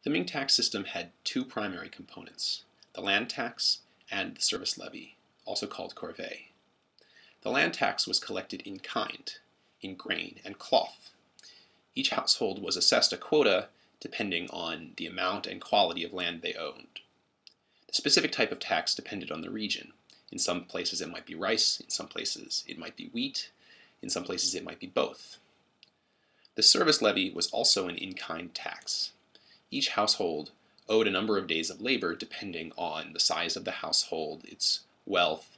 The Ming tax system had two primary components, the land tax and the service levy, also called corvée. The land tax was collected in kind, in grain and cloth. Each household was assessed a quota depending on the amount and quality of land they owned. The specific type of tax depended on the region. In some places it might be rice, in some places it might be wheat, in some places it might be both. The service levy was also an in-kind tax. Each household owed a number of days of labor depending on the size of the household, its wealth,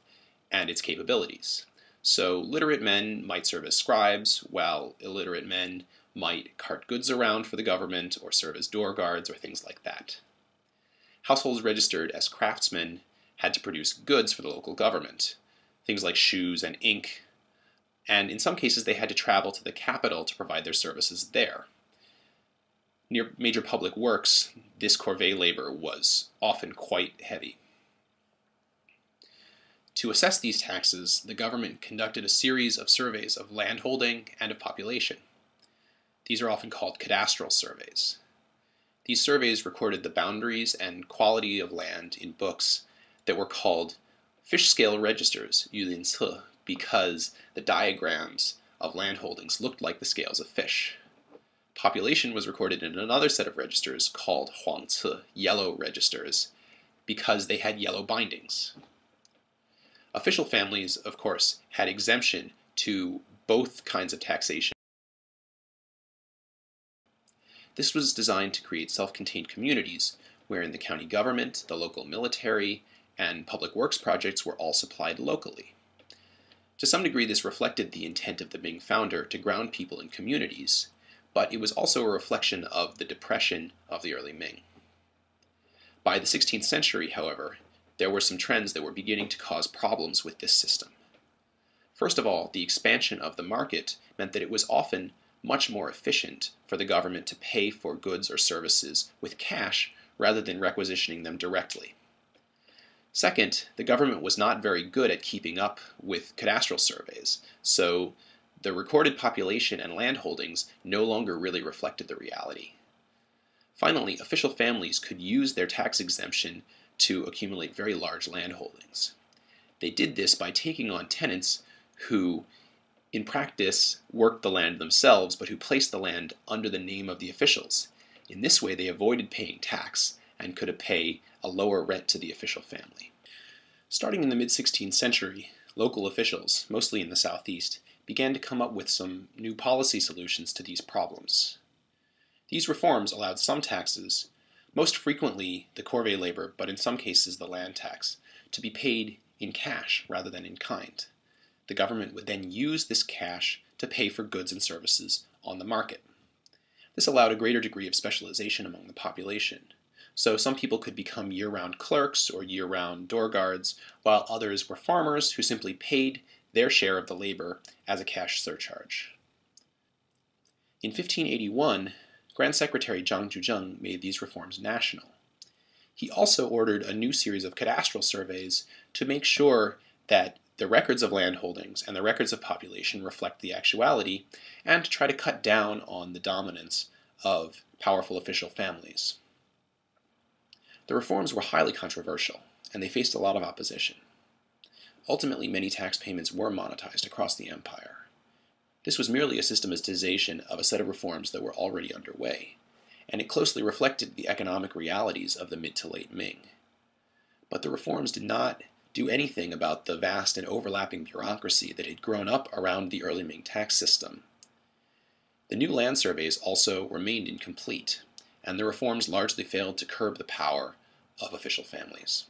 and its capabilities. So literate men might serve as scribes, while illiterate men might cart goods around for the government or serve as door guards or things like that. Households registered as craftsmen had to produce goods for the local government, things like shoes and ink, and in some cases they had to travel to the capital to provide their services there. Near major public works, this corvée labor was often quite heavy. To assess these taxes, the government conducted a series of surveys of landholding and of population. These are often called cadastral surveys. These surveys recorded the boundaries and quality of land in books that were called fish scale registers, 鱼鳞册, because the diagrams of landholdings looked like the scales of fish. Population was recorded in another set of registers called 黄册, yellow registers, because they had yellow bindings. Official families, of course, had exemption to both kinds of taxation. This was designed to create self-contained communities wherein the county government, the local military, and public works projects were all supplied locally. To some degree, this reflected the intent of the Ming founder to ground people in communities, but it was also a reflection of the depression of the early Ming. By the 16th century, however, there were some trends that were beginning to cause problems with this system. First of all, the expansion of the market meant that it was often much more efficient for the government to pay for goods or services with cash rather than requisitioning them directly. Second, the government was not very good at keeping up with cadastral surveys, so the recorded population and land holdings no longer really reflected the reality. Finally, official families could use their tax exemption to accumulate very large land holdings. They did this by taking on tenants who, in practice, worked the land themselves, but who placed the land under the name of the officials. In this way, they avoided paying tax and could pay a lower rent to the official family. Starting in the mid-16th century, local officials, mostly in the southeast, began to come up with some new policy solutions to these problems. These reforms allowed some taxes, most frequently the corvée labor, but in some cases the land tax, to be paid in cash rather than in kind. The government would then use this cash to pay for goods and services on the market. This allowed a greater degree of specialization among the population. So some people could become year-round clerks or year-round door guards, while others were farmers who simply paid their share of the labor as a cash surcharge. In 1581, Grand Secretary Zhang Juzheng made these reforms national. He also ordered a new series of cadastral surveys to make sure that the records of land holdings and the records of population reflect the actuality, and to try to cut down on the dominance of powerful official families. The reforms were highly controversial, and they faced a lot of opposition. Ultimately, many tax payments were monetized across the empire. This was merely a systematization of a set of reforms that were already underway, and it closely reflected the economic realities of the mid to late Ming. But the reforms did not do anything about the vast and overlapping bureaucracy that had grown up around the early Ming tax system. The new land surveys also remained incomplete, and the reforms largely failed to curb the power of official families.